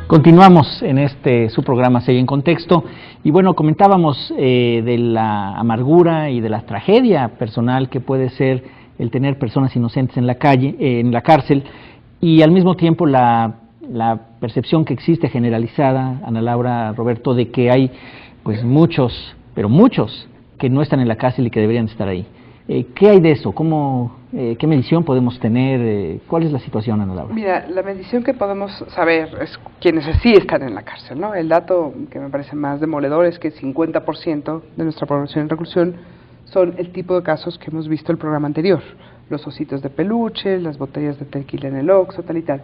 Continuamos en su programa Sello en Contexto, y bueno, comentábamos de la amargura y de la tragedia personal que puede ser el tener personas inocentes en la calle, en la cárcel, y al mismo tiempo la percepción que existe generalizada, Ana Laura, Roberto, de que hay pues muchos, pero muchos, que no están en la cárcel y que deberían estar ahí. ¿Qué hay de eso? ¿Qué medición podemos tener? ¿Cuál es la situación, Ana Laura? Mira, la medición que podemos saber es quienes sí están en la cárcel, ¿no? El dato que me parece más demoledor es que el 50% de nuestra población en reclusión son el tipo de casos que hemos visto el programa anterior, los ositos de peluche, las botellas de tequila en el Oxxo, tal y tal.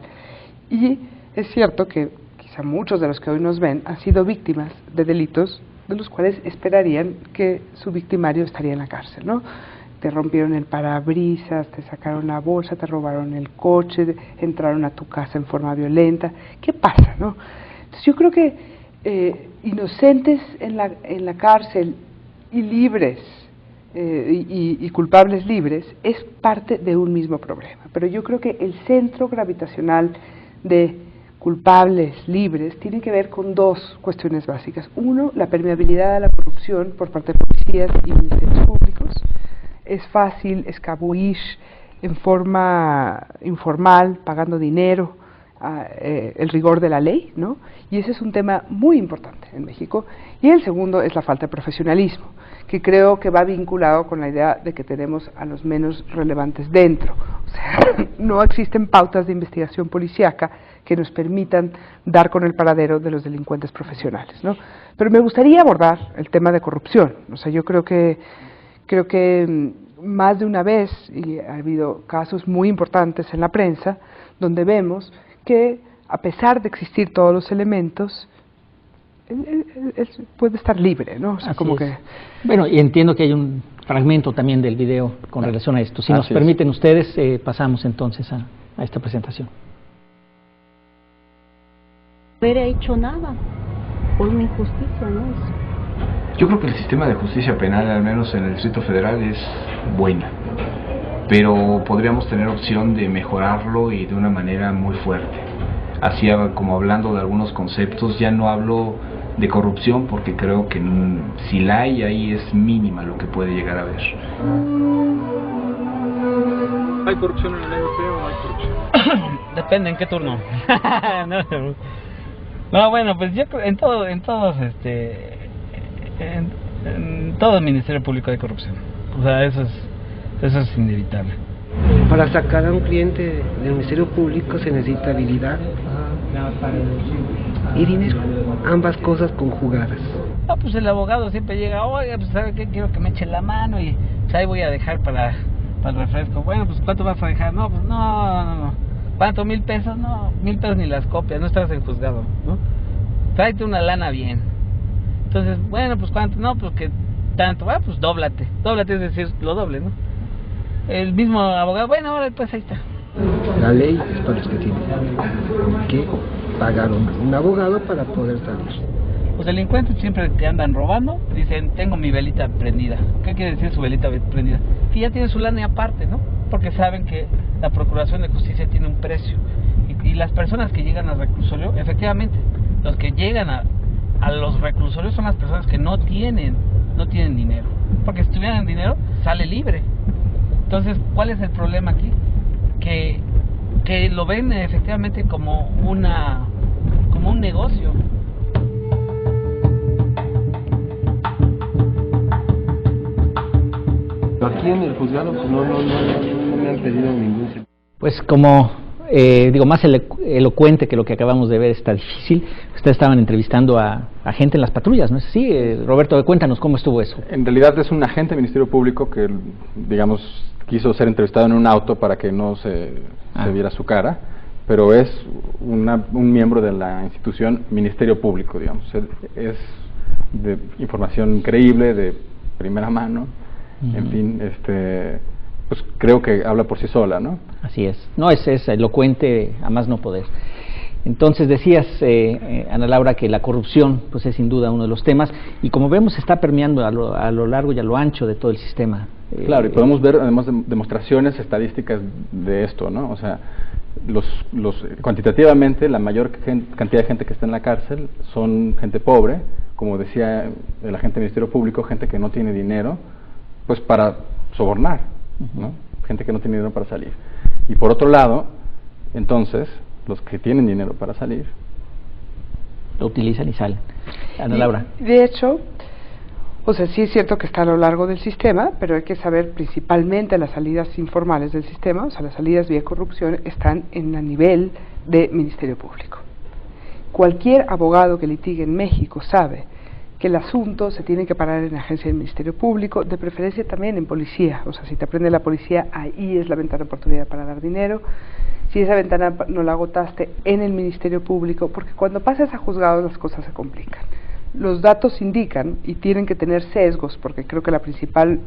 Y es cierto que quizá muchos de los que hoy nos ven han sido víctimas de delitos de los cuales esperarían que su victimario estaría en la cárcel, ¿no? Te rompieron el parabrisas, te sacaron la bolsa, te robaron el coche, entraron a tu casa en forma violenta. ¿Qué pasa, no? Entonces yo creo que inocentes en la cárcel y libres y culpables libres es parte de un mismo problema. Pero yo creo que el centro gravitacional de culpables libres tiene que ver con dos cuestiones básicas. Uno, la permeabilidad a la corrupción por parte de policías y ministerios públicos. Es fácil escabullir en forma informal, pagando dinero, el rigor de la ley, ¿no? Y ese es un tema muy importante en México. Y el segundo es la falta de profesionalismo, que creo que va vinculado con la idea de que tenemos a los menos relevantes dentro. O sea, no existen pautas de investigación policíaca que nos permitan dar con el paradero de los delincuentes profesionales, ¿no? Pero me gustaría abordar el tema de corrupción. O sea, yo creo que más de una vez, y ha habido casos muy importantes en la prensa, donde vemos que a pesar de existir todos los elementos, él puede estar libre, ¿no? O sea, como que... Bueno, y entiendo que hay un fragmento también del video con relación a esto. Si nos permiten ustedes, pasamos entonces a esta presentación. No hubiera hecho nada por una injusticia, ¿no? Yo creo que el sistema de justicia penal, al menos en el Distrito Federal, es buena, pero podríamos tener opción de mejorarlo y de una manera muy fuerte. Así como hablando de algunos conceptos, ya no hablo de corrupción porque creo que si la hay ahí es mínima lo que puede llegar a haber. ¿Hay corrupción en el NP o no hay corrupción? Depende en qué turno. No, bueno, pues yo en todos en todo el Ministerio Público hay corrupción. O sea, eso es inevitable. Para sacar a un cliente del Ministerio Público se necesita habilidad y dinero, ambas cosas conjugadas. No, pues el abogado siempre llega, oiga, pues ¿sabe qué? Quiero que me eche la mano y pues, ahí voy a dejar para el refresco. Bueno, pues ¿cuánto vas a dejar? No, pues no. ¿Cuánto? $1,000? No, $1,000 ni las copias, no estás en juzgado, ¿no? Tráete una lana bien. Entonces, bueno, pues ¿cuánto? No, pues que tanto, pues dóblate, es decir, lo doble, ¿no? El mismo abogado, bueno, ahora pues ahí está. La ley es para los que tienen que pagar un abogado para poder salir. Los delincuentes siempre que andan robando, dicen, tengo mi velita prendida. ¿Qué quiere decir su velita prendida? Que ya tiene su lana aparte, ¿no? Porque saben que la Procuración de Justicia tiene un precio. Y las personas que llegan al reclusorio, efectivamente, los que llegan a los reclusorios son las personas que no tienen dinero, porque si tuvieran dinero sale libre. Entonces, ¿cuál es el problema aquí? Que lo ven efectivamente como un negocio. Aquí en el juzgado no me han pedido ningún... Pues como más elocuente que lo que acabamos de ver está difícil. Ustedes estaban entrevistando a gente en las patrullas, ¿no es así? Roberto, cuéntanos cómo estuvo eso. En realidad es un agente del Ministerio Público que, digamos, quiso ser entrevistado en un auto para que no se viera su cara, pero es un miembro de la institución Ministerio Público, digamos. Es de información creíble, de primera mano, en fin, pues creo que habla por sí sola, ¿no? Así es. No, es elocuente a más no poder. Entonces decías, Ana Laura, que la corrupción pues es sin duda uno de los temas, y como vemos está permeando a lo largo y a lo ancho de todo el sistema. Claro, y podemos ver además demostraciones estadísticas de esto, ¿no? O sea, Cuantitativamente, la mayor cantidad de gente que está en la cárcel son gente pobre, como decía el agente del Ministerio Público, gente que no tiene dinero, pues para sobornar, ¿no? Gente que no tiene dinero para salir. Y por otro lado, entonces, los que tienen dinero para salir, lo utilizan y salen. Ana Laura. De hecho, o sea, sí es cierto que está a lo largo del sistema, pero hay que saber principalmente las salidas informales del sistema, o sea, las salidas vía corrupción están en el nivel de Ministerio Público. Cualquier abogado que litigue en México sabe que el asunto se tiene que parar en la agencia del Ministerio Público, de preferencia también en policía, o sea, si te aprende la policía, ahí es la ventana de oportunidad para dar dinero. Si esa ventana no la agotaste, en el Ministerio Público, porque cuando pasas a juzgados las cosas se complican. Los datos indican, y tienen que tener sesgos, porque creo que la principal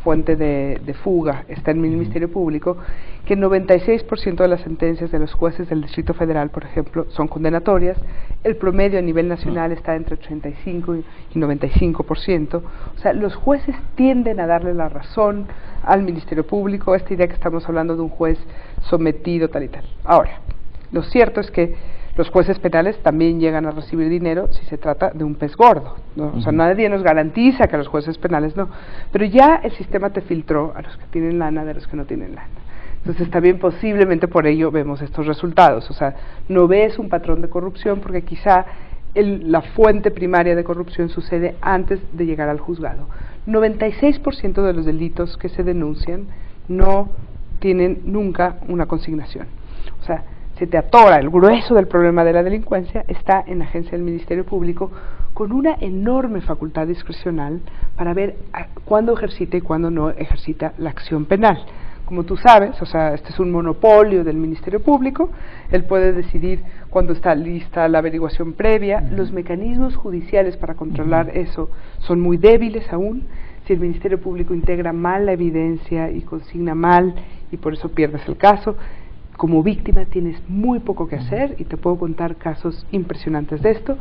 fuente de fuga está en el Ministerio Público, que el 96% de las sentencias de los jueces del Distrito Federal, por ejemplo, son condenatorias. El promedio a nivel nacional está entre 85 y 95%. O sea, los jueces tienden a darle la razón al Ministerio Público, esta idea que estamos hablando de un juez sometido, tal y tal. Ahora, lo cierto es que los jueces penales también llegan a recibir dinero si se trata de un pez gordo, ¿no? O sea, nadie nos garantiza que a los jueces penales no, pero ya el sistema te filtró a los que tienen lana de los que no tienen lana. Entonces también posiblemente por ello vemos estos resultados, o sea, no ves un patrón de corrupción porque quizá la fuente primaria de corrupción sucede antes de llegar al juzgado. 96% de los delitos que se denuncian no tienen nunca una consignación. O sea, se te atora, el grueso del problema de la delincuencia está en la agencia del Ministerio Público con una enorme facultad discrecional para ver cuándo ejercita y cuándo no ejercita la acción penal. Como tú sabes, o sea, este es un monopolio del Ministerio Público, él puede decidir cuándo está lista la averiguación previa, los mecanismos judiciales para controlar eso son muy débiles aún. Si el Ministerio Público integra mal la evidencia y consigna mal y por eso pierdes el caso, como víctima tienes muy poco que hacer, y te puedo contar casos impresionantes de esto,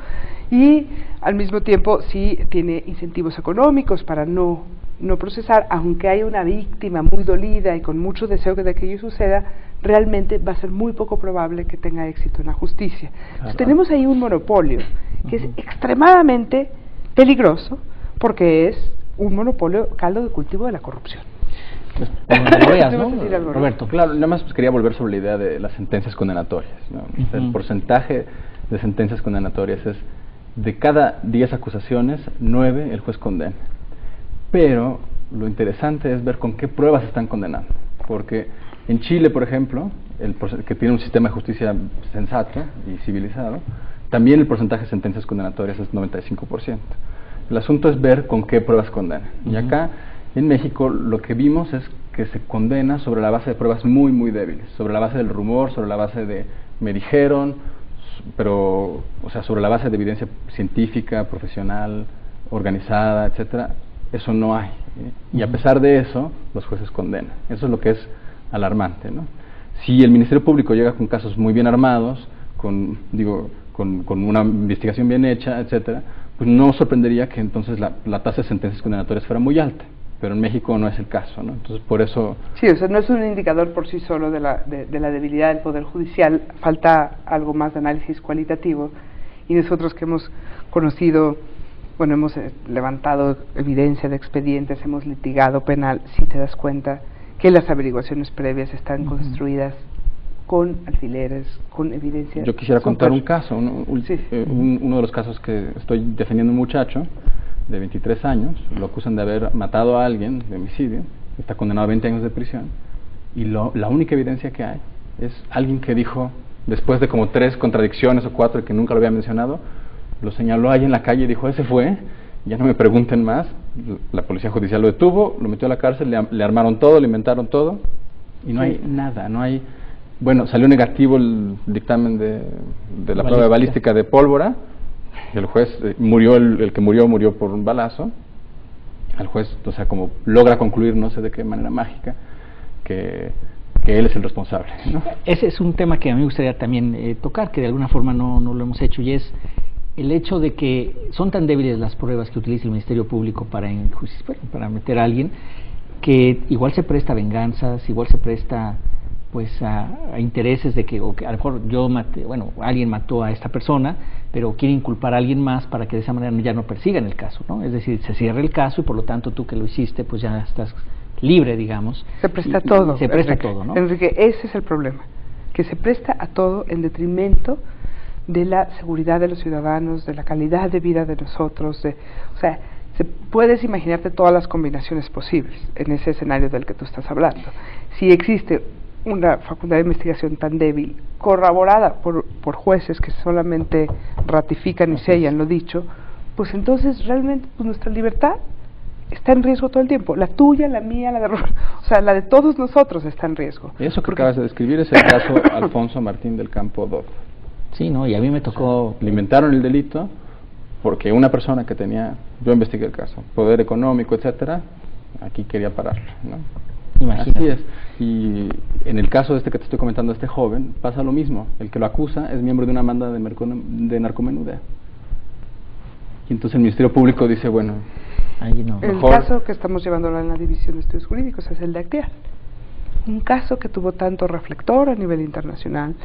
y al mismo tiempo sí tiene incentivos económicos para no procesar, aunque haya una víctima muy dolida y con mucho deseo de que ello suceda, realmente va a ser muy poco probable que tenga éxito en la justicia. Entonces tenemos ahí un monopolio que es extremadamente peligroso, porque es un monopolio caldo de cultivo de la corrupción. Lo veas, ¿no? Roberto. Claro, nada más quería volver sobre la idea de las sentencias condenatorias, ¿no? El porcentaje de sentencias condenatorias es de cada 10 acusaciones, 9 el juez condena. Pero lo interesante es ver con qué pruebas están condenando, porque en Chile, por ejemplo, que tiene un sistema de justicia sensato y civilizado, también el porcentaje de sentencias condenatorias es 95%. El asunto es ver con qué pruebas condenan. Y acá en México lo que vimos es que se condena sobre la base de pruebas muy, muy débiles, sobre la base del rumor, sobre la base de me dijeron, pero, o sea, sobre la base de evidencia científica, profesional, organizada, etcétera. Eso no hay, ¿eh? Y a pesar de eso, los jueces condenan. Eso es lo que es alarmante, ¿no? Si el Ministerio Público llega con casos muy bien armados, con una investigación bien hecha, etcétera, pues no sorprendería que entonces la tasa de sentencias condenatorias fuera muy alta. Pero en México no es el caso, ¿no? Entonces, por eso... Sí, o sea, no es un indicador por sí solo de la debilidad del Poder Judicial, falta algo más de análisis cualitativo, y nosotros que hemos conocido, bueno, hemos levantado evidencia de expedientes, hemos litigado penal, sí te das cuenta que las averiguaciones previas están construidas con alfileres, con evidencia. Yo quisiera contar un caso, uno de los casos que estoy defendiendo, un muchacho de 23 años, lo acusan de haber matado a alguien, de homicidio, está condenado a 20 años de prisión, y la única evidencia que hay es alguien que dijo, después de como 3 contradicciones o 4 que nunca lo había mencionado, lo señaló ahí en la calle y dijo, ese fue, ya no me pregunten más. La policía judicial lo detuvo, lo metió a la cárcel, le armaron todo, le inventaron todo, y no hay nada, no hay... Bueno, salió negativo el dictamen de la prueba de balística de pólvora. El juez murió, el que murió por un balazo. El juez, o sea, como logra concluir, no sé de qué manera mágica, que él es el responsable, ¿no? Ese es un tema que a mí me gustaría también tocar, que de alguna forma no lo hemos hecho, y es el hecho de que son tan débiles las pruebas que utiliza el Ministerio Público para meter a alguien, que igual se presta a venganzas, igual se presta pues a intereses de que, o que a lo mejor yo maté, bueno, alguien mató a esta persona, pero quiere inculpar a alguien más para que de esa manera ya no persigan el caso, ¿no? Es decir, se cierra el caso y por lo tanto tú que lo hiciste, pues ya estás libre, digamos. Se presta todo. Se presta Enrique, todo, ¿no? Enrique, ese es el problema, que se presta a todo en detrimento de la seguridad de los ciudadanos, de la calidad de vida de nosotros, o sea, puedes imaginarte todas las combinaciones posibles en ese escenario del que tú estás hablando. Si existe una facultad de investigación tan débil, corroborada por jueces que solamente ratifican y sellan lo dicho, pues entonces realmente pues, nuestra libertad está en riesgo todo el tiempo. La tuya, la mía, o sea, la de todos nosotros está en riesgo. Eso que acabas de describir es el caso Alfonso Martín del Campo Dodd. Sí, ¿no? Y a mí me tocó... Le inventaron el delito porque una persona que tenía, yo investigué el caso, poder económico, etcétera, aquí quería pararlo, ¿no? Imagínate. Así es. Y en el caso este que te estoy comentando, este joven, pasa lo mismo. El que lo acusa es miembro de una banda de narcomenudeo. Y entonces el Ministerio Público dice, bueno, el caso que estamos llevando ahora en la División de Estudios Jurídicos es el de Acteal. Un caso que tuvo tanto reflector a nivel internacional,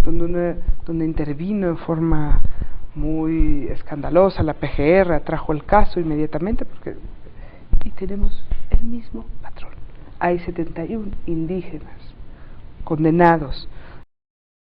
donde intervino en forma muy escandalosa la PGR, atrajo el caso inmediatamente, y tenemos el mismo patrón. Hay 71 indígenas condenados